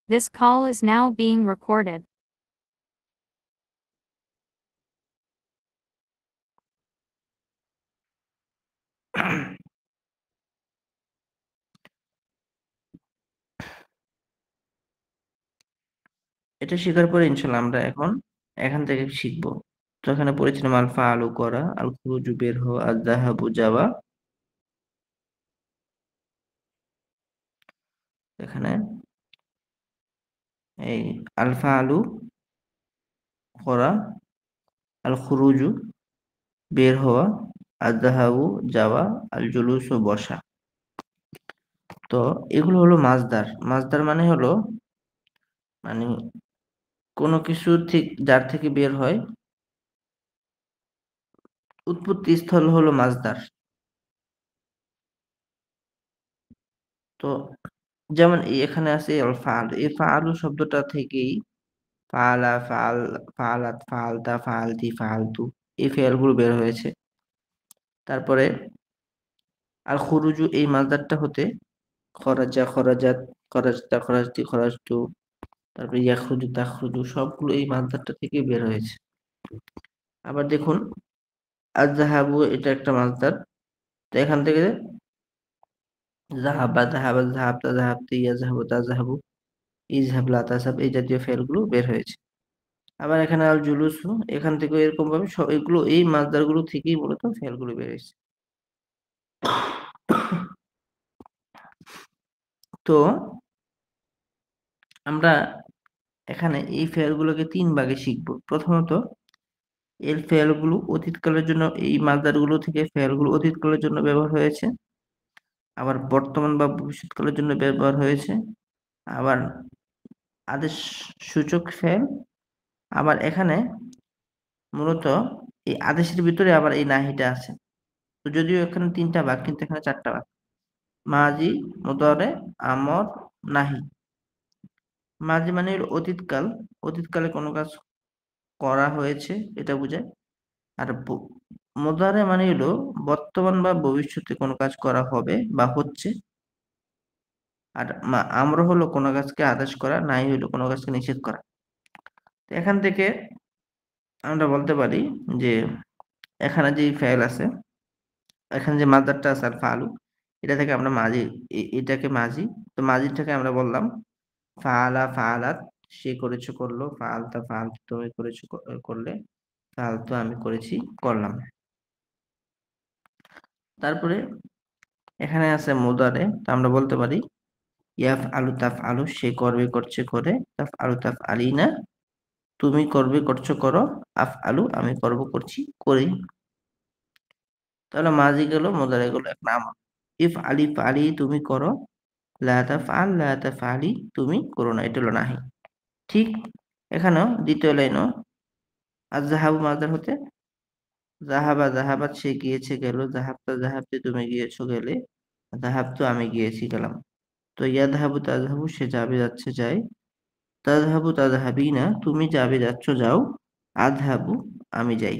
This call is now being recorded. এটা শেখার পরে ইনশাল্লাহ আমরা এখন এখান থেকে শিখবো। তো এখানে পড়েছিলাম আলফা আলু করা, আল খুরুজু বের হওয়া, আর জাহাবু যাওয়া। এখানে এই আলফা আলু করা, আল খুরুজু বের হওয়া, আর জাহাবু যাওয়া, আল জুলুসু বসা। তো এগুলো হলো মাজদার। মাজদার মানে হলো মানে কোনো কিছু ঠিক যার থেকে বের হয়, উৎপত্তি স্থল হলো মাজদার। তো যেমন এখানে আছে আল ফাল, এই ফালু শব্দটা থেকেই ফালা, ফাল, ফালাত, ফালতা, ফালতি, ফালতু এই ফেলগুলো বের হয়েছে। তারপরে আর খুরুজু এই মাসদারটা হতে খরাজা, খরাজাত, খরাজতা, খরাজতি, খরাজতু, তারপরে ইয়াখরুজু, তাখরুজু সবগুলো এই মাসদারটা থেকে বের হয়েছে। আবার দেখুন আযহাবু এটা একটা মাসদার। তো এখান থেকে যাহাবা, যাহাবা, যাহাবতা, যাহাবতি, ইয়াযহাবু, তাযহাবু, ইযহাব, লা তাযহাব এই জাতীয় ফেলগুলো বের হয়েছে। আবার এখানে আল জুলুসু এখান থেকে এরকম ভাবে এগুলো এই মাসদার গুলো থেকেই মূলত ফেলগুলো বের হয়েছে। তো আমরা এখানে এই ফেলগুলোকে তিন ভাগে শিখব। প্রথমত এর ফেলগুলো অতীতকালের জন্য, এই মাসদারগুলো থেকে ফেলগুলো অতীতকালের জন্য ব্যবহার হয়েছে, আবার বর্তমান বা ভবিষ্যৎকালের জন্য ব্যবহার হয়েছে, আবার আদেশ সূচক ফেল, আবার এখানে মূলত এই আদেশের ভিতরে আবার এই নাহিটা আছে। তো যদিও এখানে তিনটা ভাগ কিন্তু এখানে চারটা ভাগ। মাজি, মুদারে, আমর, নাহি। মাঝে মানে হলো অতীতকাল, অতীতকালে কোনো কাজ করা হয়েছে এটা বোঝায়। আর মুদারে মানে হলো বর্তমান বা ভবিষ্যতে কোনো কাজ করা হবে বা হচ্ছে। আর আমর হলো কোনো কাজকে আদেশ করা, নাই হলো কোনো কাজকে নিষেধ করা। তো এখান থেকে আমরা বলতে পারি যে এখানে যে ফেল আছে, এখানে যে মাদারটা আছে আর ফালু, এটা থেকে আমরা মাঝি, এটাকে মাঝি। তো মাঝিটাকে আমরা বললাম ফাআলা, ফাআলাত সে করেছে করলো, ফাআলতা, ফাআলতু তুমি করেছো করলে, ফাআলতু আমি করেছি করলাম। তারপরে এখানে আছে মুদারে, তো আমরা বলতে পারি ইয়াফ আলু, তাফ আলু সে করবে করছে করে, তাফ আলু, তাফ আলি না তুমি করবে করছো করো, আফ আলু আমি করব করছি করি। তাহলে মাঝি গেল, মুদারে গেল, এক নাম ইফ আলি, ফালি তুমি করো, লা তাফ আল, লা তাফ আলি তুমি করো না, এটা হলো নাহি। ঠিক এখানেও দ্বিতীয় লাইনও আযহাবু মাদার হতে জাহাবা, জাহাবাত সে গিয়েছে গেল, জাহাবতা, জাহাবতে তুমি গিয়েছো গেলে, জাহাবতু আমি গিয়েছি গেলাম। তো ইয়াদহাবু, তাযহাবু সে যাবে যাচ্ছে যায়, তাযহাবু, তাযহাবিনা তুমি যাবে যাচ্ছ যাও, আযহাবু আমি যাই।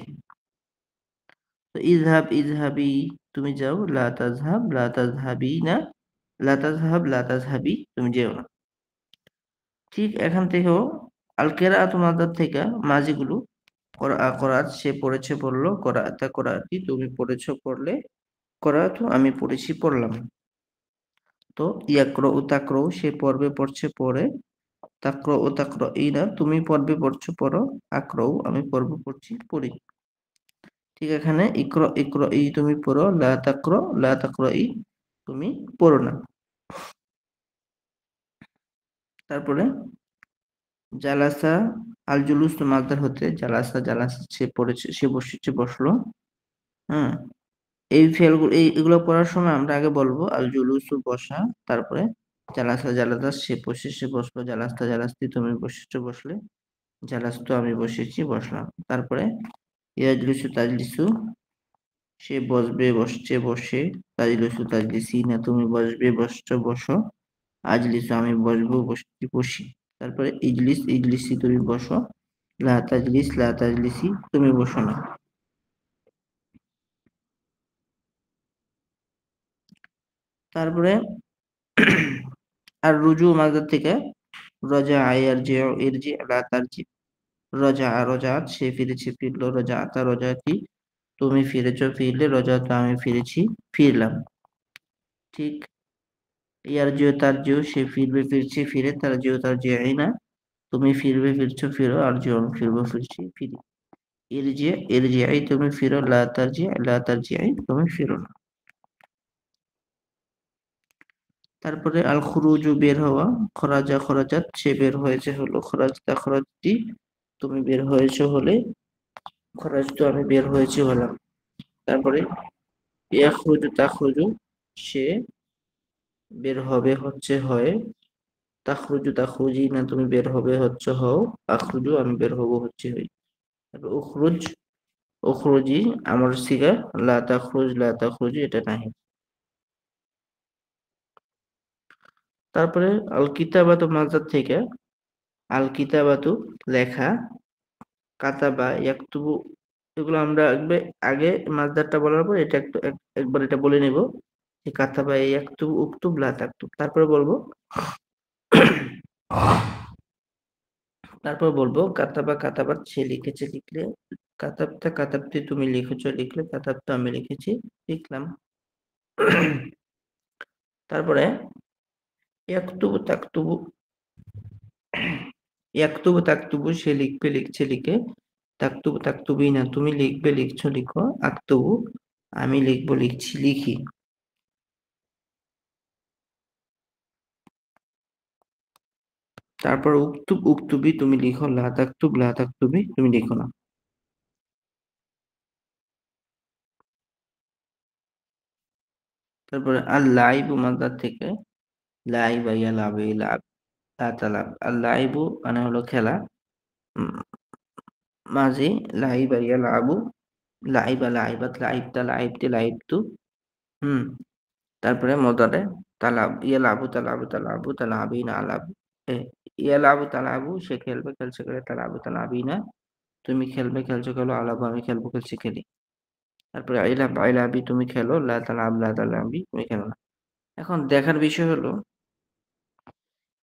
তো ইযহাব, ইযহাবি তুমি যাও, লা তাযহাব, লা তাযহাবিনা লা তাযহাব, লা তাযহাবি তুমি যেও না। ঠিক এখান থেকেও আল কেরাআতু মাদার থেকে মাজিগুলো করাত সে পড়েছে পড়লো, করাআতা করাআতি তুমি পড়েছো পড়লে, করাআতু আমি পড়েছি পড়লাম। তো ইয়াকরাউ তাকরাউ সে পড়বে পড়ছে পড়ে, তাকরাউ তাকরাইনা তুমি পড়বে পড়ছো পড়ো, আকরাউ আমি পড়ব পড়ছি পড়ি। ঠিক এখানে ইকরা, ইকরাই তুমি পড়ো, লা তাকরা, লা তাকরাই তুমি পড়ো না। তারপরে জালাসা আল জুলুস মাসদার হতে জালাসা, জালাসা সে পড়েছে সে বসেছে বসলো। হ্যাঁ, এই ফেলগুলো এগুলো পড়ার সময় আমরা আগে বলবো আল জুলুসু বসা, তারপরে জালাসা, জালাসা সে বসে সে বসলো, জালাস্তা, জালাস্তি তুমি বসেছো বসলে, জালাস্তু আমি বসেছি বসলাম। তারপরে ইয়াজলিসু, তাজলিসু সে বসবে বসছে বসে, তাজলিসু, তাজলিসি না তুমি বসবে বসছো বসো, আজলিসু আমি বসবো বসছি বসি। তারপরে ইজলিস, ইজলিসি তুমি বসো, লা তাজলিস, লা তাজলিসি তুমি বসো না। তারপরে আর রুজু মাজার থেকে রজা আয়ার যে ইরজি লা তারজি, রজা রজাত সে ফিরেছে ফিরলো, রজা আতা রজাতি তুমি ফিরেছো ফিরলে, রজা তো আমি ফিরেছি ফিরলাম। ঠিক ইয়ার জিও তার জিও সে ফিরবে ফিরছে ফিরে, তার জিও তার জিয়াই না তুমি ফিরবে ফিরছো ফিরো, আর জিও আমি ফিরবো ফিরছি ফিরি। ইরজি ইরজিআই তুমি ফিরো, লা তারজিআই তুমি ফিরো না। তারপরে আল খুরুজু বের হওয়া, খরাজা খরাজাত সে বের হয়েছে হলো, খরাজতা খরাজতি তুমি বের হয়েছে হলে, খরাজ তো আমি বের হয়েছি হলাম। তারপরে ইয়াখরুজু তাখরুজু সে বের হবে হচ্ছে হয়, তাখরুজু তাখরুজি না তুমি বের হবে হচ্ছে হও, আখরুজু আমি বের হব হচ্ছে হই। তারপর উখরুজ উখরুজি আমার সিগা, লা তাখরুজি এটা নাহি। তারপরে আল কিতাবাতু মাজার থেকে, আল কিতাবাতু লেখা, কাতাবা ইয়াকতুবু এগুলো আমরা আগে মাসদারটা বলার পর এটা একবার এটা বলে নিব যে কাতাবা ইয়াকতুবু উকতুব লা তাকতুব, তারপরে বলবো কাতাবা কাতাবাত সে লিখেছে লিখলে, কাতাবতা কাতাবতি তুমি লিখেছো লিখলে, কাতাবতা আমি লিখেছি লিখলাম। তারপরে ইয়াকতুবু তাকতুবু, ইয়াকতুবু তাকতুবু সে লিখবে লিখছে লিখে, তাকতুবু তাকতুবি না তুমি লিখবে লিখছো লিখো, আকতুবু আমি লিখবো লিখছি লিখি। তারপর উক্তুব উক্তুবি তুমি লিখো, লা তাকতুবি তুমি লিখো না। তারপরে আর লাইবু মাদার থেকে, লাইবা ইয়ালাবু ইলাব লা তালাব, আর লাইবু মানে হলো খেলা, উম, মাঝি লাইবা ইয়ালাবু, লাইবা লাইবাত লাইবতা লাইবতি লাইবতু, হুম। তারপরে মদারে তালাব ইয়ালাবু তালাবু তালাবু তালাবিনা আলাবু, এ, ইয়ালাবু তালাবু সে খেলবে খেলছে খেলে, তালাবু তালাবিনা তুমি খেলবে খেলছো খেলো, আলাবু আমি খেলবো খেলছি খেলি। তারপরে আইলাবি তুমি খেলো, লা তালাবি তুমি খেলো না। এখন দেখার বিষয় হলো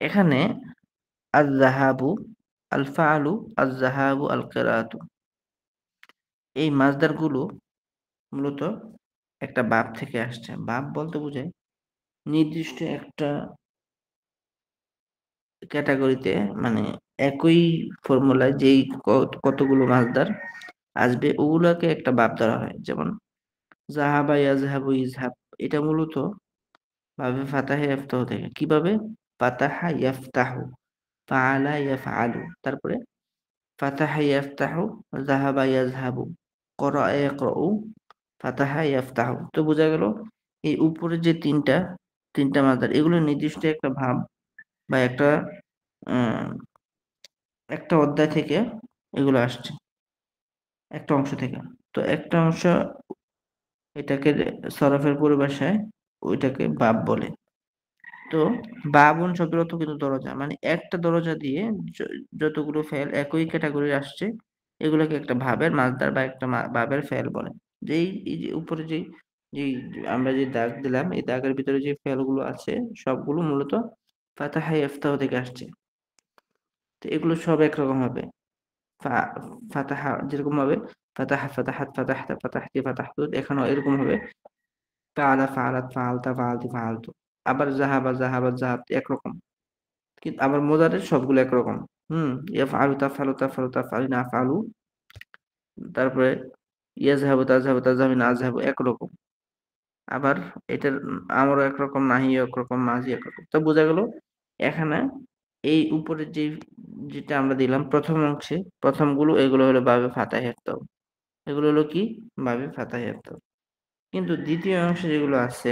এখানে আল জাহাবু আল ফাআলু, আল জাহাবু আল কিরাআতু, এই মাসদার গুলো মূলত একটা বাব থেকে আসছে। বাব বলতে বোঝায় নির্দিষ্ট একটা ক্যাটাগরিতে, মানে একই ফর্মুলায় যেই কতগুলো মাসদার আসবে ওগুলাকে একটা বাব ধরা হয়। যেমন জাহাবা ইয়াজহাবু ইজহাব, এটা মূলত ভাবে ফাতাহে ইফতাহ থেকে। কিভাবে? ফাতাহা ইয়াফতাহু, ফাআলা ইয়াফআলু, তারপরে ফাতাহা ইয়াফতাহু, যাহাবা ইয়াযহাবু, করাআ ইয়াকরাউ, ফাতাহা ইয়াফতাহু। তো বোঝা গেল এই উপরে যে তিনটা মাদার এগুলো নির্দিষ্ট একটা ভাব বা আহ, একটা অধ্যায় থেকে এগুলো আসছে, একটা অংশ থেকে। তো একটা অংশ এটাকে সরফের পরিভাষায় ওইটাকে বাব বলে। তো বাবুন শব্দের অর্থ কিন্তু দরজা, মানে একটা দরজা দিয়ে যতগুলো ফেল একই ক্যাটাগরির আসছে এগুলোকে একটা ভাবের মাসদার বা একটা ভাবের ফেল বলে। এই যে উপরে যে আমরা যে দাগ দিলাম এই দাগের ভিতরে যে ফেল গুলো আছে সবগুলো মূলত ফাতাহা ইফতাহ থেকে আসছে। তো এগুলো সব একরকম হবে। ফা- ফাতাহা যেরকম হবে, ফাতাহা ফাতাহাত ফাতাহতা ফাতাহতি ফাতাহতু, এখানেও এরকম হবে ফাআলা ফাআলাত ফাআলতা ফাআলতি ফাআলতু। আবার জাহাবা জাহাবাত জাহাবতি একরকম, কিন্তু আবার মোজারের সবগুলো একরকম। ইয়াফআলু তাফআলু তাফআলু তাফআলিনা আফআলু, তারপরে ইয়াযহাবু তাযহাবু তাযহাবিনা আযহাবু একরকম। আবার এটার আমরও একরকম, নাহিও একরকম, মাঝি একরকম। তো বোঝা গেল এখানে এই উপরে যেটা আমরা দিলাম প্রথম অংশে, প্রথমগুলো এগুলো হলো বাবে ফাতাহে ইফতাহ, এগুলো হলো কি বাবে ফাতাহে ইফতাহ। কিন্তু দ্বিতীয় অংশে যেগুলো আছে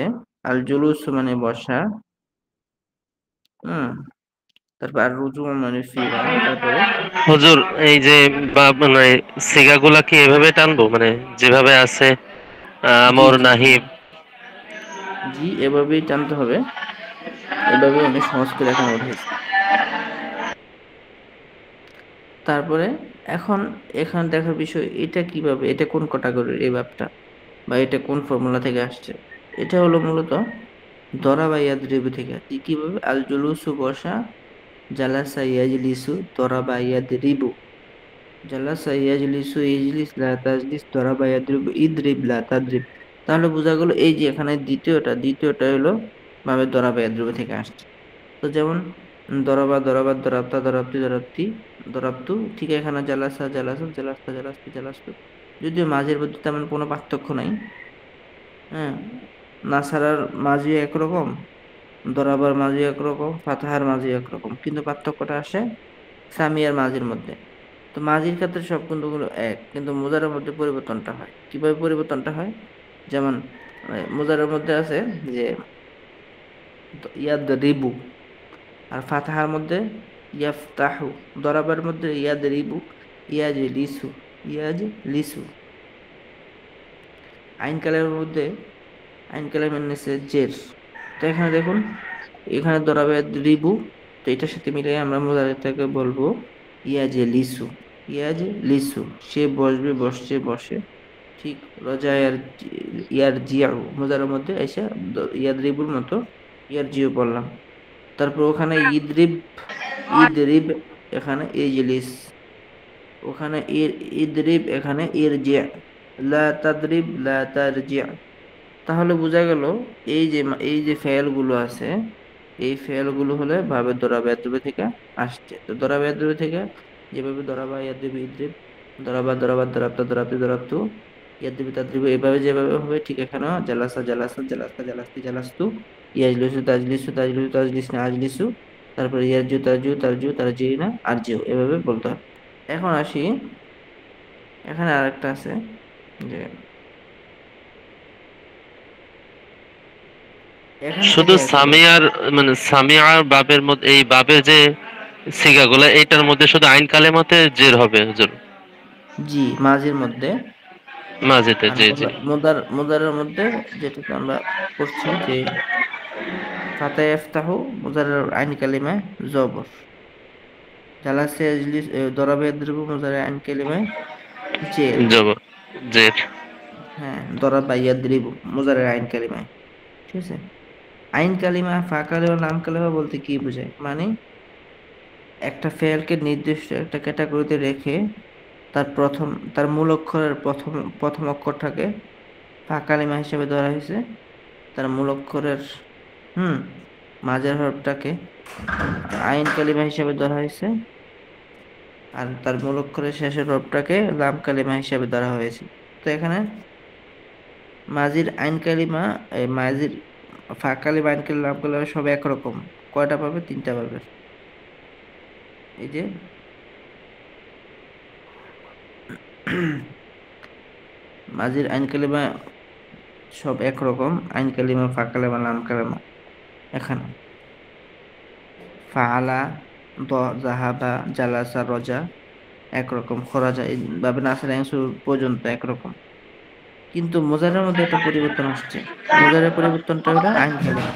আল জুলুস মানে বসা, হুম, তারপর আর রুজু মানে ফিরা, তারপরে হুজুর, এই যে বা মানে সিগাগুলা কি এভাবে টানবো, মানে যেভাবে আছে জি আমর জি জি নাহিব? জি এভাবেই টানতে হবে, এভাবে আমি সহজ করে এখানে উঠাইছি। তারপরে এখন এখানে দেখার বিষয় এটা কিভাবে, এটা কোন ক্যাটাগরির এই ভাবটা বা এটা কোন ফর্মুলা থেকে আসছে। এটা হলো মূলত দরা বা ইয়াদরিবু থেকে আসছে। কিভাবে? আল জুলুসু বসা, জালাসা ইয়াজলিসু দরাবা ইয়াদরিবু। জালাসা ইয়াজলিসু ইজলিস লা তাজলিস দরাবা ইয়াদরিবু ইদরিব লা তাদরিব। তাহলে বোঝা গেল এই যে এখানে দ্বিতীয়টা হলো ভাবে দরাবা ইয়াদরিবু থেকে আসছে। তো যেমন দরাবা দরাবা দরাবতা দরাবতি দরাবতি দরাবতু, ঠিক এখানে জালাসা জালাসা জালাস্তা জালাস্তি জালাস্তু। যদিও মাঝের মধ্যে তেমন কোনো পার্থক্য নাই। হ্যাঁ, নাসারার মাঝি একরকম, দরাবার মাঝি একরকম, ফাতাহার মাঝি একরকম, কিন্তু পার্থক্যটা আসে সামিয়ার মাঝির মধ্যে। তো মাঝির ক্ষেত্রে সব বিন্দুগুলো এক, কিন্তু মুজারের মধ্যে পরিবর্তনটা হয়। কিভাবে পরিবর্তনটা হয়? যেমন মুজারের মধ্যে আছে যে ইয়াদ রিবু, আর ফাতাহার মধ্যে ইয়াফতাহু, দরাবার মধ্যে ইয়াদ রিবু, ইয়াজ লিসু, ইয়াজ লিসু। আইন কালামের মধ্যে আইন কালামের নিচে জের। তো এখানে দেখুন, এখানে দরাবে রিবু, তো এটার সাথে মিলে আমরা মুজারিটাকে বলবো ইয়াজে লিসু, ইয়াজে লিসু। সে বসবে, বসছে, বসে। ঠিক রজায়ার ইয়ার জিয়াউ মুজারের মধ্যে এসে ইয়াদ রিবুর মতো ইয়ার জিও বললাম। তারপর ওখানে ইদরিব, ইদরিব, এখানে ইজলিস, ওখানে ইদরিব, এখানে ইরজি', লা তাদরিব লা তারজি'। তাহলে বোঝা গেল এই যে ফেলগুলো আছে, এই ফেলগুলো হলে ভাবে দরাবা ইয়াদরিব থেকে আসছে। তো দরাবা ইয়াদরিব থেকে যেভাবে দরাবা ইয়াদরিব ইদরিব, দরাবা দরাবা দরাবতা দরাবতি দরাবতু, ইয়াদরিব তাদরিব, এভাবে যেভাবে হবে ঠিক এখানেও জালাসা জালাসা জালাস্তা জালাস্তি জালাস্তু, ইয়াজলিসু তাজলিসু তাজলিসু তাজলিসনা আজলিসু, তারপরে ইয়ারজু তারজু তারজু তারজিনা আরজিউ, এভাবে বলতে হবে। এখন আসি, এখানে আরেকটা আছে যে এখান শুধু থেকে আসলে, সামিয়ার মানে সামিয়ার বাবের মধ্যে এই বাবের যে সিগাগুলা এইটার মধ্যে শুধু আইন কালেমাতে জের হবে হুজুর, জি, মাঝির মধ্যে। মাঝেতে আর জি জি। মুদারের মধ্যে যেটাকে আমরা করছি যে ফাতা ইফতাহু, মুদারের আইন কালিমায় জবর। জালাসা ইয়াজলিস, দরাবা ইয়াদরিবু, মুদারের আইন কালিমায় জের। জবর জের। হ্যাঁ, দরাবা ইয়াদরিবু মুদারের আইন কালিমায়। ঠিক আছে। আইন কালিমা, ফা কালিমা, লাম কালিমা বলতে কি বোঝায়? মানে একটা ফেলকে নির্দিষ্ট একটা ক্যাটাগরিতে রেখে তার মূল অক্ষরের প্রথম প্রথম অক্ষরটাকে ফা কালিমা হিসেবে ধরা হয়েছে, তার মূল অক্ষরের হুম মাঝের হরফটাকে আইন কালিমা হিসেবে ধরা হয়েছে, আর তার মূল অক্ষরের শেষের হরফটাকে লাম কালিমা হিসেবে ধরা হয়েছে। তো এখানে মাজির আইন কালিমা, মাজির ফা কালিমা, আইন কালিমা, লাম কালিমা সব একরকম। কয়টা পাবে? তিনটা পাবে। এই যে মাজির আইন কালিমা সব একরকম, আইন কালিমা, ফা কালিমা, লাম কালিমা। এখানে ফাআলা, জাহাবা, জালাসা, রজা একরকম, খরাজা এইভাবে নাসের অংশ পর্যন্ত একরকম। কিন্তু মুজারের মধ্যে একটা পরিবর্তন আসছে। মুজারের পরিবর্তনটা হলো আইন কালিমা।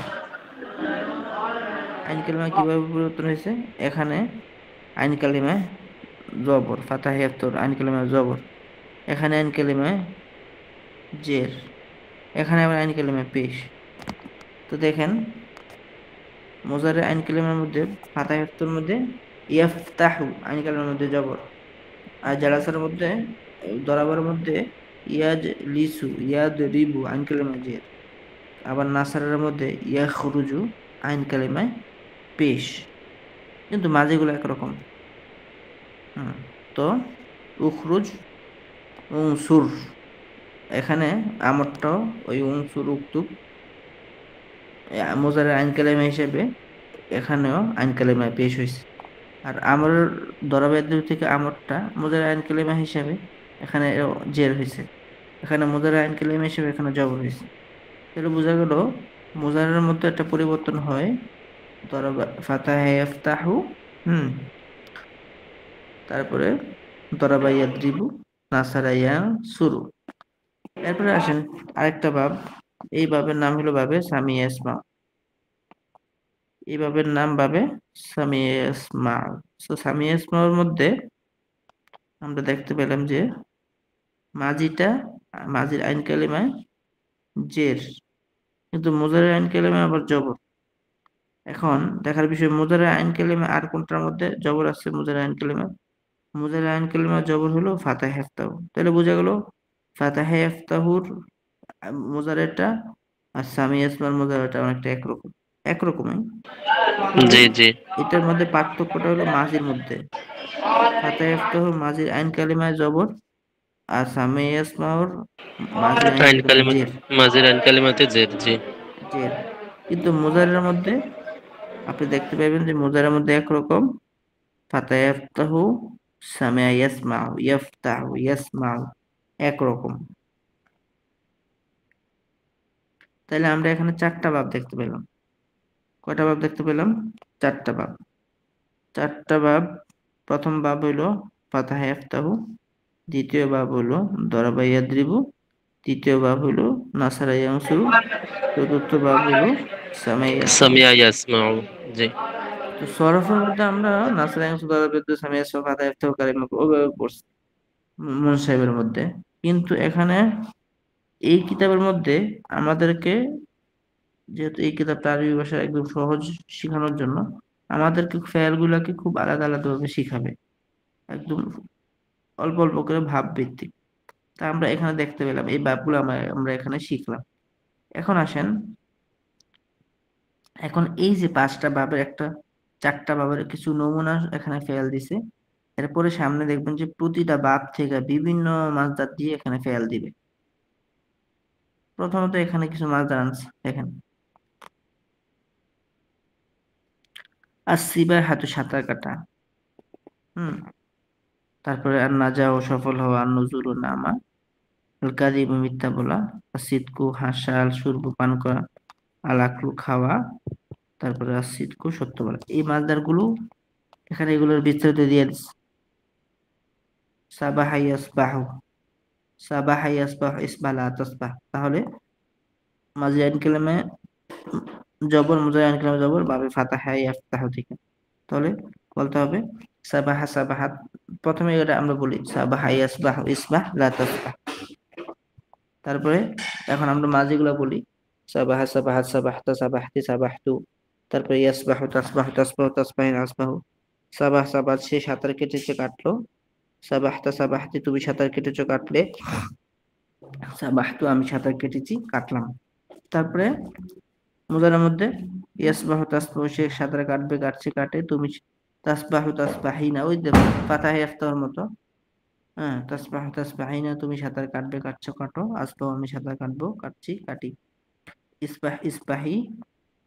আইন কালিমা কিভাবে পরিবর্তন হয়েছে? এখানে আইন কালিমায় জবর, ফাতাহ ইয়াফতর, আইন কালিমায় জবর। এখানে আইন কালিমায় জের, এখানে আবার আইন কালিমায় পেশ। তো দেখেন, মুজারের আইন কালিমার মধ্যে ফাতাহ ইয়াফতর মধ্যে ইয়াফতাহু, আইন কালিমার মধ্যে জবর। আর জালাসার মধ্যে, দরাবার মধ্যে ইয়াজ লিসু, ইয়াদ রিবু, আইন কালিমায় জের। আবার নাসারের মধ্যে ইয়াখরুজু, আইন কালিমায় পেশ। কিন্তু মাঝিগুলো একরকম। তো উখরুজ, উনসুর, এখানে আমরটাও ওই উনসুর উক্তুব মুজারের আইন কালিমা হিসেবে এখানেও আইন কালিমায় পেশ হয়েছে। আর আমর দরাবের থেকে আমরটা মুজারের আইন কালিমা হিসেবে এখানে জের হয়েছে, এখানে মুজারের আইন কালিমা হিসেবে এখানে জবর হয়েছে। তাহলে বোঝা গেল মুজারের মধ্যে একটা পরিবর্তন হয়। দরাবা ফাতাহা ইয়াফতাহু, হুম তারপরে দরাবা ইয়াদরিবু, নাসারা ইয়ানসুরু। এরপরে আসেন আরেকটা বাব। এই বাবের নাম হলো বাবে সামিয়া ইসমা। এই বাবের নাম বাবে সামিয়া ইসমা। তো সামিয়া ইসমার মধ্যে আমরা দেখতে পেলাম যে মাজিটা, মাজির আইন কালিমায় জের, কিন্তু মুজারের আইন কালিমায় আবার জবর। এখন দেখার বিষয় মুজারে আইন কালিমা আর কোনটার মধ্যে জবর আছে মুজারে আইন কালিমা? মুজারে আইন কালিমা জবর হলো ফাতাহ ইফতাহু। তাহলে বোঝা গেল ফাতাহ ইফতাহুর মুজারেটা আর সামি ইসমার মুজারেটা অনেকটা একরকম, একরকমই। কিন্তু জি জি। এটার মধ্যে পার্থক্যটা হলো মাজির মধ্যে। ফাতাহ ইফতাহুর মাজির আইন কালিমায় জবর, আর সামি ইসমার মাজির আইন আইন কালিমায় কালিমা, জের। মাঝের আইন কালিমাতে জের, জি। জের। কিন্তু মুজারের মধ্যে আপনি দেখতে পাবেন যে মুজারের মধ্যে একরকম ফাতাহ ইফতাহু, সামিয়া ইয়াসমাউ, ইয়াফতাহু, ইয়াসমাউ একরকম। তাহলে আমরা এখানে চারটা বাব দেখতে পেলাম। কয়টা বাব দেখতে পেলাম? চারটা বাব। চারটা বাব। প্রথম বাব হইল ফাতাহ ইফতাহু, দ্বিতীয় বাব হইল দরাবা ইয়াদরিবু, তৃতীয় বাব হইল নাসারা ইয়ানসুরু, চতুর্থ বাব হইল সামিয়া ইয়াসমাউ। সামিয়া ইয়াসমাউ, জি। তো সরফের মধ্যে আমরা নাসারা ইয়ানসুরু, দরাবা ইয়াদরিবু, সামিয়া ইয়াসমাউ, ফাতাহ ইফতাহু কালিমা ওভাবে পড়ছি মুন সাহেবের মধ্যে। কিন্তু এখানে এই কিতাবের মধ্যে আমাদেরকে, যেহেতু এই কিতাবটা আরবি ভাষা একদম সহজ শেখানোর জন্য, আমাদেরকে ফেল গুলাকে খুব আলাদা আলাদা ভাবে শিখাবে, একদম অল্প অল্প করে ভাব ভিত্তিক। তা আমরা এখানে দেখতে পেলাম এই ভাবগুলো আমরা এখানে শিখলাম। এখন আসেন, এখন এই যে পাঁচটা ভাবের একটা, চারটা ভাবের কিছু নমুনা এখানে ফেল দিছে। এরপরে সামনে দেখবেন যে প্রতিটা ভাব থেকে বিভিন্ন মাছদার দিয়ে এখানে ফেল দিবে। প্রথমত এখানে কিছু মাছদার আনছে, দেখেন আসিবা হাতু সাঁতার কাটা, হুম, তারপরে আর না যাও সফল হওয়া, আর নজুর ও নামা, আল কাযিব মিথ্যা বলা, আসিদকু হাসা, আল শুরবু পান করা, আল আকলু খাওয়া, তারপরে আসিদকু সত্য বলা। এই মাছদার গুলো এখানে এগুলোর বিস্তারিত দিয়ে দিচ্ছে। সাবাহা ইয়াসবাহু, সাবাহা ইয়াসবাহু ইসবাহ লা তাসবাহ। তাহলে মাঝি আইন কালামে জবর, মুজারি আইন কালামে জবর, বাবে ফাতাহা ইয়াফতাহু থেকে। তাহলে বলতে হবে সাবাহা সাবাহাত। প্রথমে এটা আমরা বলি সাবাহা ইয়াসবাহু ইসবাহ লা তাসবাহ। তারপরে এখন আমরা মাঝিগুলো বলি সাবাহা সাবাহাত, সাবাহতা সাবাহতি, সাবাহতু। তারপরে ইয়াসবাহু তাসবাহু, তাসবাহু তাসবাহিন, আসবাহু। সাবাহ সাবাত, সে সাঁতার কেটেছে কাটলো। সাবাহতা সাবাহতি, তুমি সাঁতার কেটেছো কাটলে। সাবাহতু, আমি সাঁতার কেটেছি কাটলাম। তারপরে মুজারের মধ্যে ইয়াসবাহু তাসবাহু, সে সাঁতার কাটবে কাটছে কাটে, তুমি তাসবাহু তাসবাহিনা, ওই যে ফাতাহে ইফতাহর মতো। হ্যাঁ, তাসবাহু তাসবাহিনা, তুমি সাঁতার কাটবে কাটছো কাটো, আসবাহু, আমি সাঁতার কাটবো কাটছি কাটি। ইসবাহ ইসবাহি,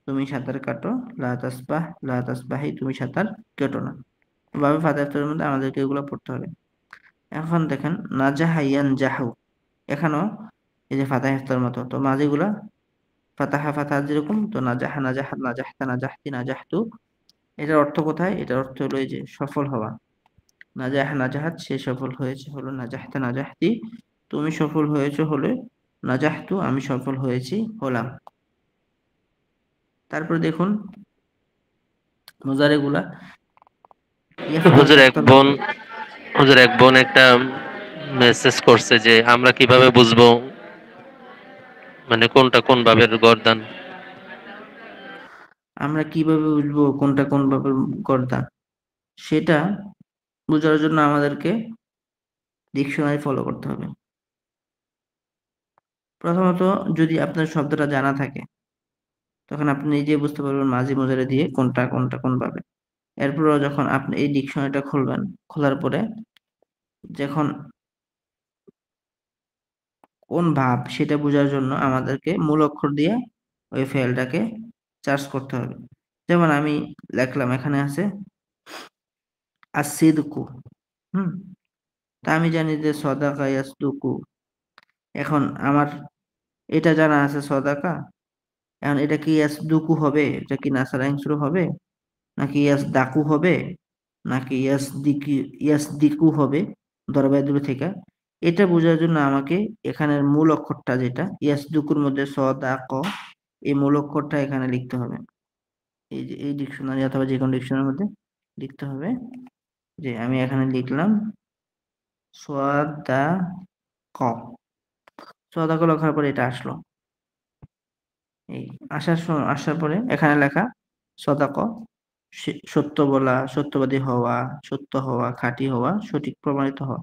তুমি সাঁতার কাটো। লা তাসবাহ লা তাসবাহি, তুমি সাঁতার কেটো না। ভাবে ফাতাহে ইফতারের মধ্যে আমাদেরকে এগুলো পড়তে হবে। এখন দেখেন নাজাহা ইয়ানজাহু, এখানেও এই যে ফাতাহে ইফতার মতো, তো মাঝিগুলা ফাতাহা ফাতাহা যেরকম, তো নাজাহা নাজাহাত, নাজাহতা নাজাহতি, নাজাহতু। এটার অর্থ কোথায়? এটার অর্থ হলো এই যে সফল হওয়া। নাজাহা নাজাহাত, সে সফল হয়েছে, হলো নাজাহতা নাজাহতি, তুমি সফল হয়েছে, হলে নাজাহতু, আমি সফল হয়েছি হলাম। তারপর দেখুন মুজারে গুলা ইয়াফআলু হুজুর এক তাফতাল বোন, হুজুর এক বোন একটা মেসেজ করছে যে আমরা কিভাবে বুঝবো মানে কোনটা কোন ভাবের গর্দান। আমরা কিভাবে বুঝবো কোনটা কোন ভাবে গর্দান? সেটা বোঝার জন্য আমাদেরকে ডিকশনারি ফলো করতে হবে। প্রথমত যদি আপনার শব্দটা জানা থাকে, তখন আপনি নিজে বুঝতে পারবেন মাঝি মুজারে দিয়ে কোনটা কোনটা কোন ভাবে। এরপরও যখন আপনি এই ডিকশনারিটা খুলবেন, খোলার পরে যখন কোন ভাব সেটা বোঝার জন্য আমাদেরকে মূল অক্ষর দিয়ে ওই ফেলটাকে চার্জ করতে হবে। যেমন আমি লিখলাম, এখানে আছে আসিদকু, হুম, তা আমি জানি যে সদাকা ইয়াসদুকু। এখন আমার এটা জানা আছে সদাকা, এখন এটা কি ইয়াসদুকু হবে, এটা কি নাসারা শুরু হবে, নাকি ইয়াসদাকু হবে, নাকি ইয়াসদিকু হবে দরবায় দূরে থেকে। এটা বোঝার জন্য আমাকে এখানের মূল অক্ষরটা, যেটা ইয়াসদুকুর মধ্যে সদাক, এই মূল অক্ষরটা এখানে লিখতে হবে। এই যে এই ডিকশনারি অথবা যে কোনো ডিকশনারির মধ্যে লিখতে হবে। যে আমি এখানে লিখলাম সদাক, সদাক লেখার পরে এটা আসলো। এই আসার পরে এখানে লেখা সদাক সত্য বলা, সত্যবাদী হওয়া, সত্য হওয়া, খাঁটি হওয়া, সঠিক প্রমাণিত হওয়া।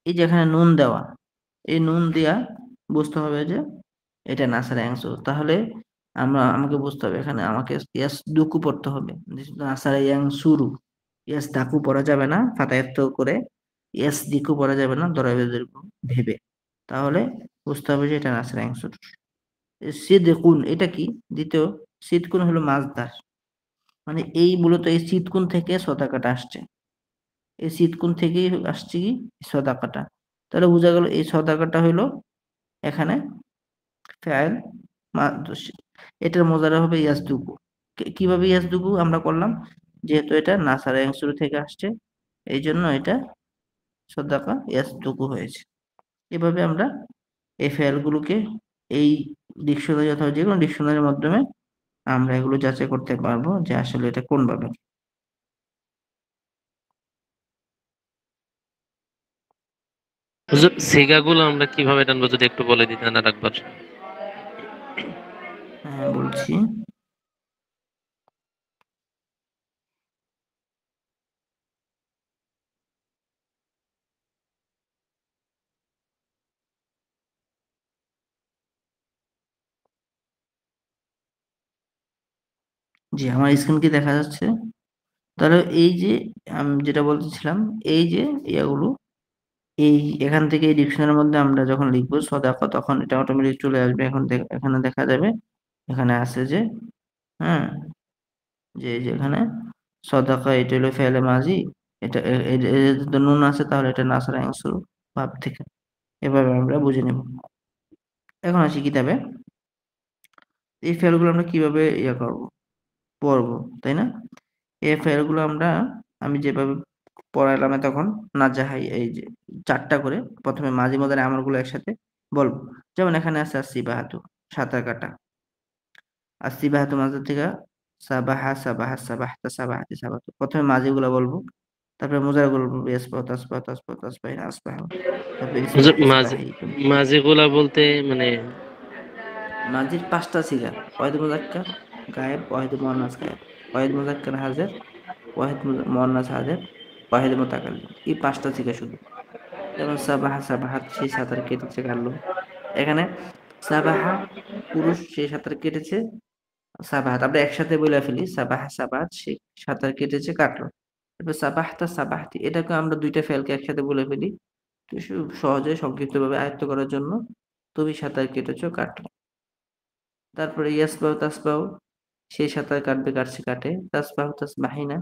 এই যে এখানে নুন দেওয়া, এই নুন দিয়া বুঝতে হবে যে এটা নাসার অ্যাংসর। তাহলে আমাকে বুঝতে হবে এখানে আমাকে ইয়াস দুকু পড়তে হবে। নাসার ইয়াং শুরু, ইয়াস দাকু পড়া যাবে না ফাতায়াত করে, ইয়াস দিকু পড়া যাবে না দরাবেদের ভেবে। তাহলে বুঝতে হবে যে এটা নাসার অ্যাংসর। সিদকুন এটা কি? দ্বিতীয় সিদকুন হলো মাজদার, মানে এই মূলত এই সিদকুন থেকে সদাকাটা আসছে, এই সিদকুন থেকেই আসছে কি সদাকাটা। তাহলে বোঝা গেল এই সদাকাটা হইলো এখানে ফেআইল। এটার মোজারা হবে ইয়াসদুকু। কিভাবে ইয়াসদুকু আমরা করলাম? যেহেতু এটা নাসার শুরু থেকে আসছে, এই জন্য এটা সদাকা ইয়াসদুকু হয়েছে। এভাবে আমরা এই ফেয়ালগুলোকে এই ডিকশনারি অথবা যে কোনো ডিকশনারির মাধ্যমে আমরা এগুলো যাচাই করতে পারবো যে আসলে এটা কোন ভাবে। হুজুর সিগাগুলো আমরা কিভাবে টানবো যদি একটু বলে দিতেন আর একবার। হ্যাঁ বলছি। জি, আমার স্ক্রিন কি দেখা যাচ্ছে? তাহলে এই যে আমি যেটা বলতেছিলাম, এই যে ইয়াগুলো এই এখান থেকে এই ডিকশনারির মধ্যে আমরা যখন লিখবো সদাকা, তখন এটা অটোমেটিক চলে আসবে। এখন এখানে দেখা যাবে, এখানে আছে যে হ্যাঁ, যে এই যে এখানে সদাকা এটা হলো ফেলে মাঝি, এটা যদি নুন আছে তাহলে এটা নাসার অংশ ভাব থেকে। এভাবে আমরা বুঝে নেব। এখন আসি কিতাবে, এই ফেলগুলো আমরা কিভাবে ইয়ে করবো, পড়বো, তাই না? এই ফেলগুলো আমি যেভাবে পড়াইলাম তখন নাজাহাই, এই যে 4টা করে প্রথমে মাঝি মদারে আমলগুলো একসাথে বলবো। যেমন এখানে আছে আসিবাহাতু, সাঁতার কাটা। আসিবাহাতু মাঝে থেকে সাবাহা সাবাহা সাবাহতা সাবাহাতি সাবাহাতু, প্রথমে মাঝিগুলো বলবো, তারপরে মুজারগুলো বলবো ইসবাহ তাসবাহ তাসবাহ তাসবাহিন আসবাহ, তারপরে ইসবাহ হুজুর ইসবাহি। মাঝিগুলা বলতে মানে মাঝির 5টা সিগা: ওয়াহিদ মুজাক্কার গায়েব, ওয়াহিদ মুয়ান্নাস গায়েব, ওয়াহিদ মুজাক্কার হাজির, ওয়াহিদ মুয়ান্নাস হাজির, ওয়াহিদ মুতাকাল্লিম। এই 5টা সিগা শুধু। যেমন সাবাহা সাবাহাত, সেই সাঁতার কেটেছে কাটলো। এখানে সাবাহা পুরুষ, সেই সাঁতার কেটেছে। সাবাহাত আমরা একসাথে বলে ফেলি, সাবাহা সাবাহাত, সে সাঁতার কেটেছে কাটলো। তারপর সাবাহতা সাবাহতি, এটাকে আমরা 2টা ফেলকে একসাথে বলে ফেলি সহজে সংক্ষিপ্ত ভাবে আয়ত্ত করার জন্য। তুমি সাঁতার কেটেছো কাটলো। তারপরে ইয়াসবাহু তাসবাহু, সেই সাঁতার কাটবে কাটছে কাটে। তাসবাহু তাসবাহিনা,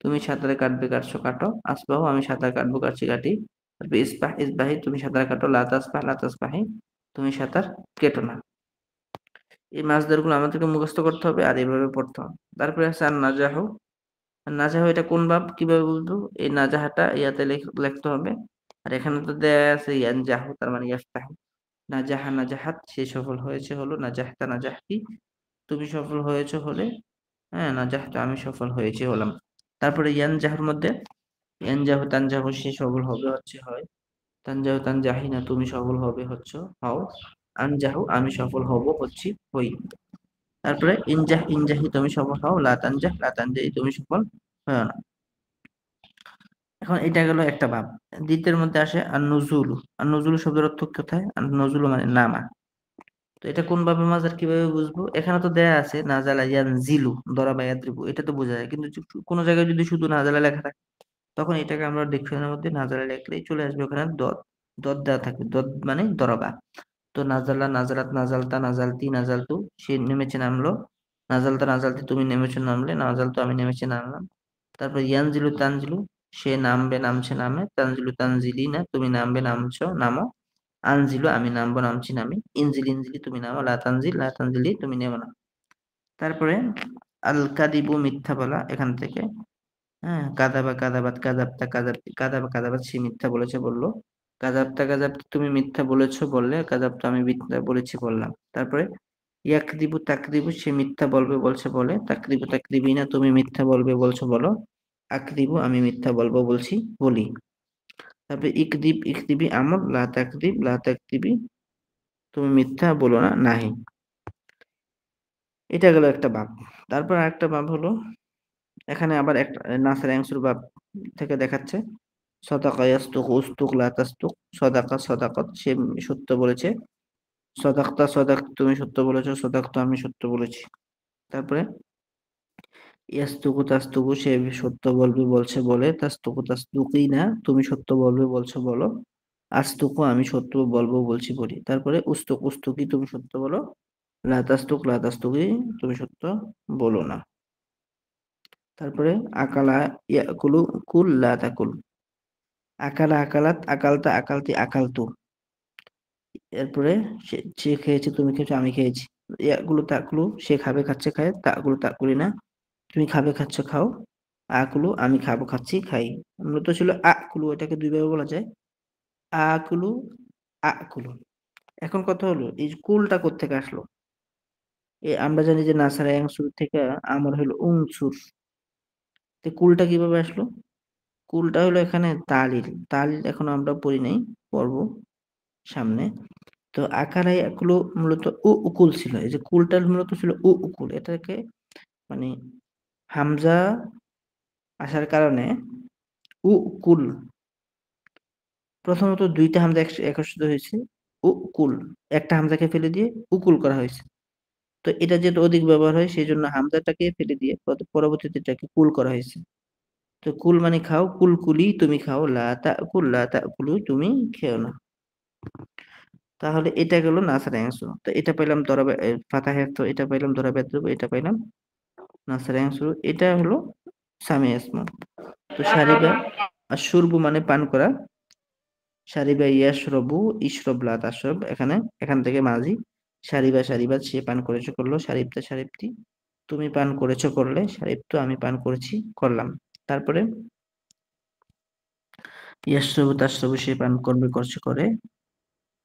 তুমি সাঁতারে কাটবে কাটছো কাটো। আসবাহু, আমি সাঁতার কাটবো কাটছি কাটি। তারপরে ইসবাহ ইসবাহি, তুমি সাঁতার কাটো। লা তাসবাহ লা তাসবাহি, তুমি সাঁতার কেটো না। এই মাসদার গুলো আমাদেরকে মুখস্থ করতে হবে আর এইভাবে পড়তে হবে। তারপরে আছে আর নাজাহু। আর নাজাহু এটা কোন ভাব, কিভাবে বুঝবো? এই নাজাহাটা ইয়াতে লিখতে হবে। আর এখানে তো দেয়া আছে ইয়ানজাহু, তার মানে ইয়াফতাহু। নাজাহা নাজাহাত, সে সফল হয়েছে হলো। নাজাহতা নাজাহতি, তুমি সফল হয়েছে হলে। হ্যাঁ, নাজাহতা, আমি সফল হয়েছি হলাম। তারপরে ইয়ানজাহুর মধ্যে ইয়ানজাহু তানজাহু, সে সফল হবে হচ্ছে হয়। তানজাহু তানজাহিনা, তুমি সফল হবে হচ্ছে হও। আনজাহু, আমি সফল হব হচ্ছি হই। তারপরে ইনজাহ ইনজাহি, তুমি সফল হও। লা তানজাহ লা তানজাহি, তুমি সফল হয় না। এখন এটা গেল একটা ভাব। দ্বিতীয়ের মধ্যে আসে আর নজুলু। আর নজুলু শব্দের অর্থ কোথায়? আর নজুলু মানে নামা। তো এটা কোন ভাবে মাজার, কিভাবে বুঝবো? এখানে তো দেয়া আছে নাজালা ইয়ানজিলু দরাবা ইয়াদ্রিবু, এটা তো বোঝা যায়। কিন্তু কোনো জায়গায় যদি শুধু নাজালা লেখা থাকে, তখন এটাকে আমরা ডিকশনারির মধ্যে নাজালা লিখলেই চলে আসবে। ওখানে দদ দদ দেওয়া থাকবে, দদ মানে দরাবা। তো নাজালা নাজালাত নাজালতা নাজালতি নাজালতু, সে নেমেছে নামলো। নাজালতা নাজালতি, তুমি নেমেছো নামলে। নাজালতু, আমি নেমেছি নামলাম। তারপর ইয়ানজিলু তানজিলু, সে নামবে নামছে নামে। তানজিলু তানজিলি না, তুমি নামবে নামছো নামো। আনজিলু, আমি নামবো নামছি নামি। ইনজিল ইনজিলি, তুমি নামো। লা তানজিল লা তানজিলি, তুমি নেমো না। তারপরে আল কাদিবু, মিথ্যা বলা, এখান থেকে হ্যাঁ, কাদাবা কাদাবাত কাদাবতা কাদাবতি, কাদাবা কাদাবাত, সে মিথ্যা বলেছে বললো। কাদাবতা কাদাবতি, তুমি মিথ্যা বলেছো বললে। কাদাবতা, আমি মিথ্যা বলেছি বললাম। তারপরে ইয়াকদিবু তাকদিবু, সে মিথ্যা বলবে বলছে বলে। তাকদিবু তাকদিবিনা, তুমি মিথ্যা বলবে বলছো বলো। আকদিবু, আমি মিথ্যা বলবো বলছি বলি। তারপরে ইকদিব ইকদিবি আমর, লা তাকদিব লা তাকদিবি, তুমি মিথ্যা বলো না নাহি। এটা গেল একটা বাব। তারপর আরেকটা বাব হলো, এখানে আবার একটা নাসের অ্যাংসুর বাব থেকে দেখাচ্ছে সদাকা ইয়াসদুক উসদুক লা তাসদুক, সদাকা সদাকত সে সত্য বলেছে, সদাকতা সদাক তুমি সত্য বলেছো, সদাকত আমি সত্য বলেছি। তারপরে ইয়াসদুকু তাসদুকু সে সত্য বলবে বলছে বলে, তাসদুকু তাসদুকি না তুমি সত্য বলবে বলছো বলো, আস্তুকু আমি সত্য বলবো বলছি বলি। তারপরে উস্তুক উস্তুকি তুমি সত্য বলো, লা তাসদুক লা তাসদুকি তুমি সত্য বলো না। তারপরে আকালা ইয়াকুলু কুল লা তাকুল, আকালা আকালাত আকালতা আকালতি আকালতু। এরপরে সে খেয়েছে তুমি খেয়েছো আমি খেয়েছি। ইয়াকুলু তাকুলু সে খাবে খাচ্ছে খায়, তাকুলু তাকুলি না তুমি খাবে খাচ্ছ খাও, আকুলু আমি খাবো খাচ্ছি খাই। মূলত ছিল আকুলু, এটাকে দুই ভাবে বলা যায়, আকুলু আকুলু। এখন কথা হলো এই কুলটা কোত্থেকে আসলো? আমরা জানি যে নাসারা অ্যাংসুর থেকে আমার হলো উনসুর, তো কুলটা কিভাবে আসলো? কুলটা হলো এখানে তালিল, তালিল এখন আমরা পড়ি নাই, পড়বো সামনে। তো আকারাই এগুলো মূলত উকুল ছিল, এই যে কুলটা মূলত ছিল উকুল, এটাকে মানে হামজা আসার কারণে উকুল, প্রথমত দুইটা হামজা একত্রিত হয়েছে, উকুল একটা হামজাকে ফেলে দিয়ে উকুল করা হয়েছে। তো এটা যেটা অধিক ব্যবহার হয় সেই জন্য হামজাটাকে ফেলে দিয়ে পরবর্তীতে এটাকে কুল করা হয়েছে। তো কুল মানে খাও, কুলকুলি তুমি খাও, লা তাকুলু তুমি খেও না। তাহলে এটা গেল নাসার অংশ। তো এটা পাইলাম দরাবে ফাতাহের, তো এটা পাইলাম দরাবে ধ্রুব, এটা পাইলাম নাসার অংশ। এটা হলো সামি আসমা। তো সারিবা আর সুরবু মানে পান করা, সারিবা ইয়াশরবু ইশরব লা তাশরব, এখান থেকে মাঝি সারিবা সারিবা সে পান করেছে করলো, সারিবতা সারিবতি তুমি পান করেছো করলে, সারিবতু আমি পান করেছি করলাম। তারপরে ইয়াশরবু তাশরবু সে পান করবে করছে করে,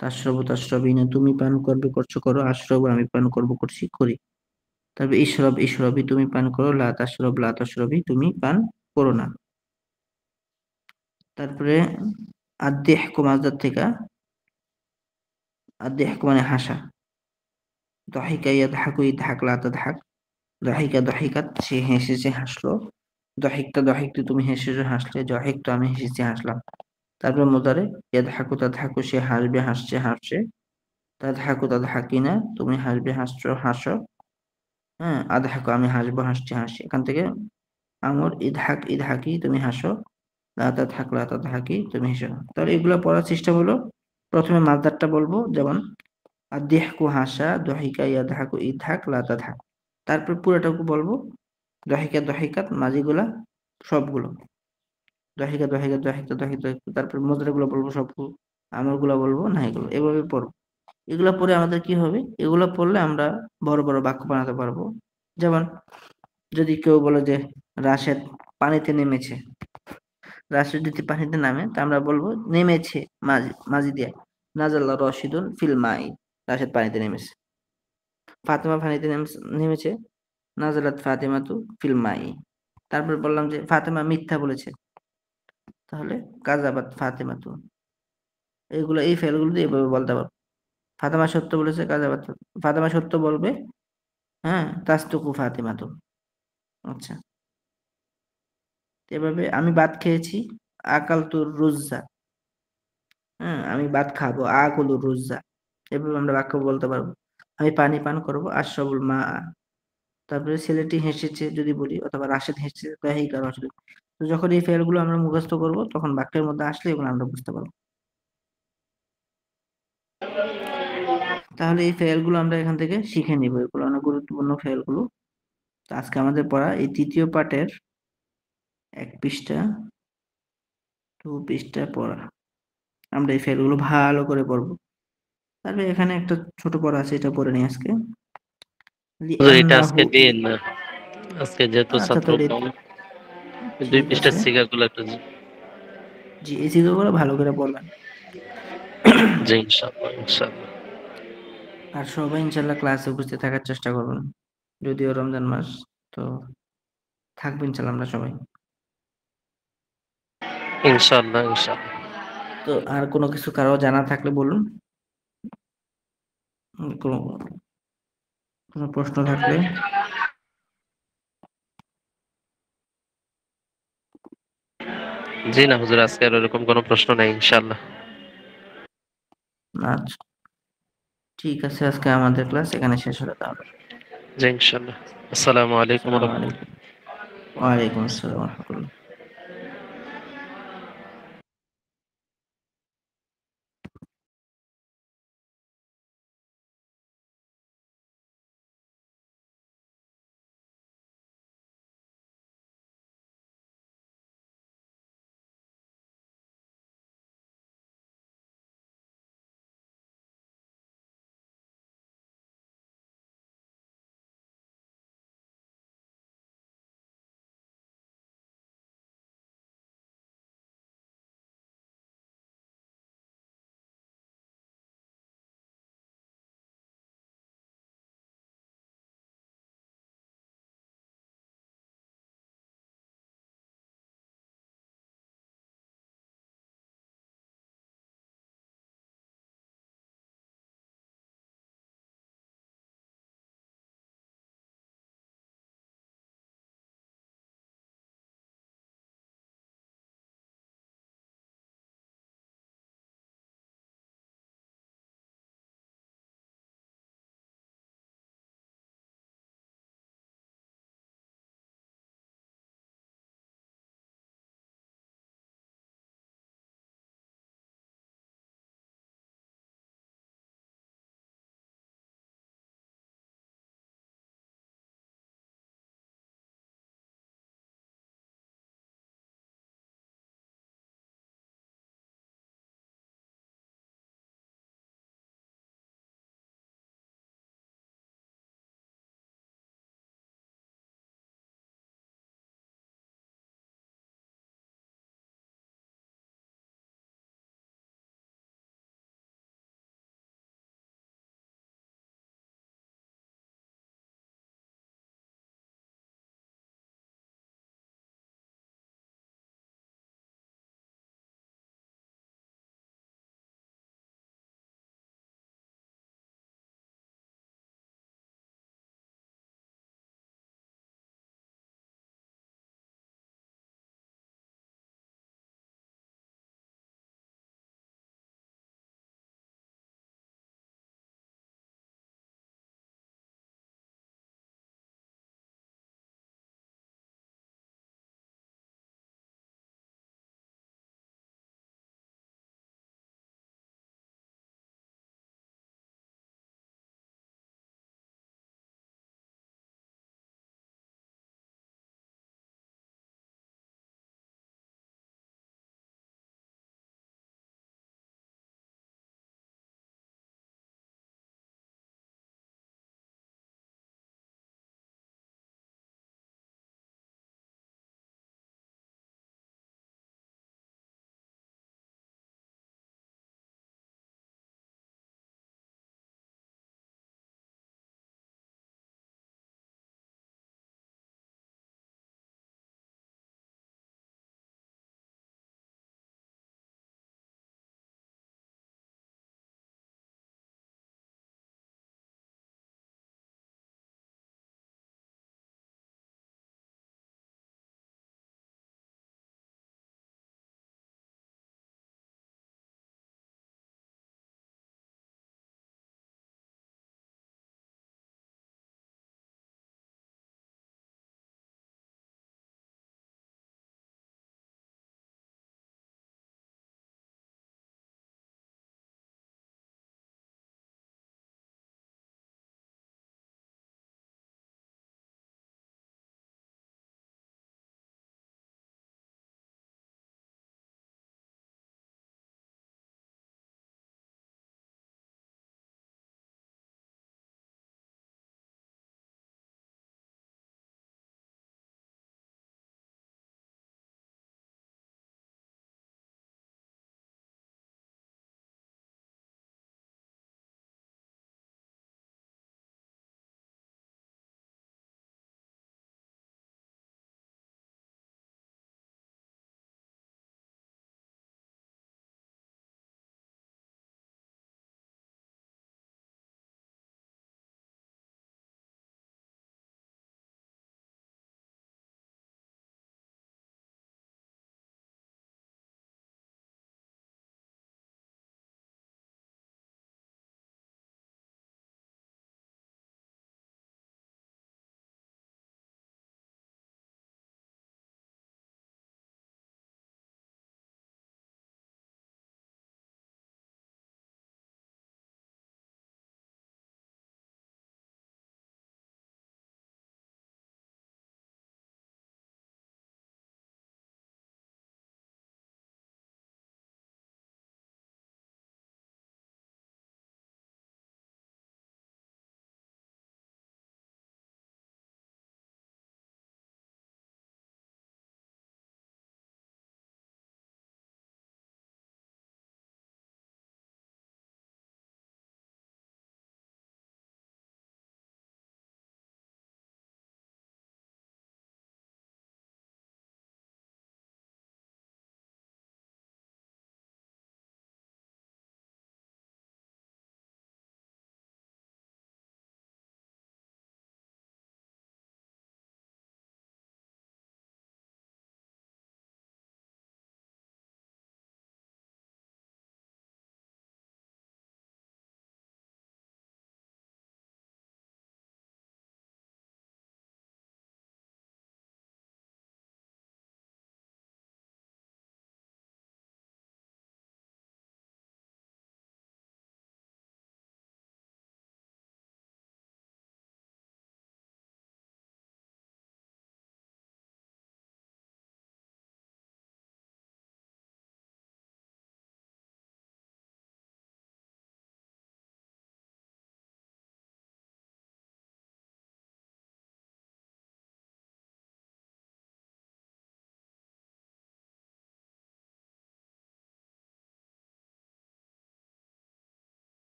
তাশরবু তাশরবিনা তুমি পান করবে করছো করো, আশরবু আমি পান করবো করছি করি। তারপরে ইশরব ইশরবি তুমি পান করো, লা তাশরব লা তাশরবি তুমি পান করো না। তারপরে আদ্দেহকু মাসদার থেকে, আদ্দেহকু মানে হাসা, দহিকা ইয়াদহাকু ইদহাক লা তাদহাক, দহিকা দহিকাত সে হেসেছে হাসলো, দহিকতা দহিকতু তুমি হেসেছো হাসলে, দহিকতু আমি হেসেছি হাসলাম। তারপর মুদারে ইয়াদহাকু তাদহাকু সে হাসবে হাসছে হাসছে, তাদহাকু তাদহাকিনা তুমি হাসবে হাসছো হাসো, হ্যাঁ আদহাকু আমি হাসবো হাসছি হাসি। এখান থেকে আমর ইদহাক ইদহাকি তুমি হাসো, লাতা থাক লাতা থাকি তুমি হেসো। তাহলে এগুলো পড়ার সিস্টেম হলো, প্রথমে মাসদারটা বলবো, যেমন আদিহকু হাসা, দহিকা ইয়াদহাকু ইদহাক লাতা থাক। তারপর পুরোটাকে বলবো, দহিকা দহিকাত মাঝিগুলা সবগুলো, দহিকা দহিকা দহিকা দহিকা, তারপর মুদ্রাগুলো বলবো সবগুলো, আমরগুলো বলবো না এগুলো, এভাবে পড়বো। এগুলো পড়ে আমাদের কি হবে, এগুলো পড়লে আমরা বড় বড় বাক্য বানাতে পারবো। যেমন যদি কেউ বলে যে রাশেদ পানিতে নেমেছে, রাশেদ যদি পানিতে নামে তা আমরা বলবো নেমেছে, মাঝি মাঝি দিয়ে, নাজাল্লা রশিদুন ফিল মাই, রাশেদ পানিতে নেমেছে। ফাতেমা পানিতে নেমেছে, নাজালাত ফাতেমাতু ফিল মাই। তারপর বললাম যে ফাতেমা মিথ্যা বলেছে, তাহলে কাযাবাত ফাতেমাতু। এইগুলো এই ফেলগুলো দিয়ে এভাবে বলতে পারবো। ফাতেমা সত্য বলেছে, কাযাবাত ফাতেমা সত্য বলবে, হ্যাঁ তাসদুকু ফাতেমাতু। আচ্ছা, এভাবে আমি ভাত খেয়েছি, আকালতুর রুজ্জা, হ্যাঁ আমি ভাত খাবো, আকুলু রুজ্জা। এভাবে আমরা বাক্য বলতে পারবো। আমি পানি পান করবো, আশরাবুল মা। তারপরে ছেলেটি হেসেছে যদি বলি, অথবা রাশেদ হেসেছে, দাহিকা রাশেদ। তো যখন এই ফেলগুলো আমরা মুখস্থ করব তখন বাক্যের মধ্যে আসলে এগুলো আমরা বুঝতে পারবো। তাহলে এই ফেলগুলো আমরা এখান থেকে শিখে নিব, এগুলো অনেক গুরুত্বপূর্ণ ফেলগুলো। তো আজকে আমাদের পড়া এই তৃতীয় পাঠের 1 পৃষ্ঠা 2 পৃষ্ঠা পড়া, আমরা এই ফেলগুলো ভালো করে পড়বো। তারপরে এখানে একটা ছোট পড়া আছে, এটা পড়ে নিই আজকে। হুজুর এটা আজকে লিআন্নাহু, দিন না, আজকে যেহেতু আচ্ছা ছাত্র তাহলে কম, দুই ঠিক পৃষ্ঠার আছে, সিগাগুলো একটু। জি এই চিত্রগুলো ভালো করে পড়বেন। জি ইনশাআল্লাহ ইনশাআল্লাহ। আর সবাই ইনশাল্লাহ ক্লাসে উপস্থিত থাকার চেষ্টা করবেন, যদিও রমজান মাস, তো থাকবো ইনশাল্লাহ আমরা সবাই। ইনশাআল্লাহ ইনশাআল্লাহ। তো আর কোনো কিছু কারো জানা থাকলে বলুন। কোনো কোনো প্রশ্ন থাকলে জি না হুজুর, আজকে আর ওরকম কোনো প্রশ্ন নাই ইনশাআল্লাহ। আচ্ছা, ঠিক আছে, আজকে আমাদের ক্লাস এখানে শেষ হলো তাহলে। জি ইনশাআল্লাহ। আসসালামু আলাইকুম ওয়া আসসালামু রাহমাতুল্লাহ। আলাইকুম। ওয়ালাইকুম আসসালাম ওয়া রাহমাতুল্লাহ।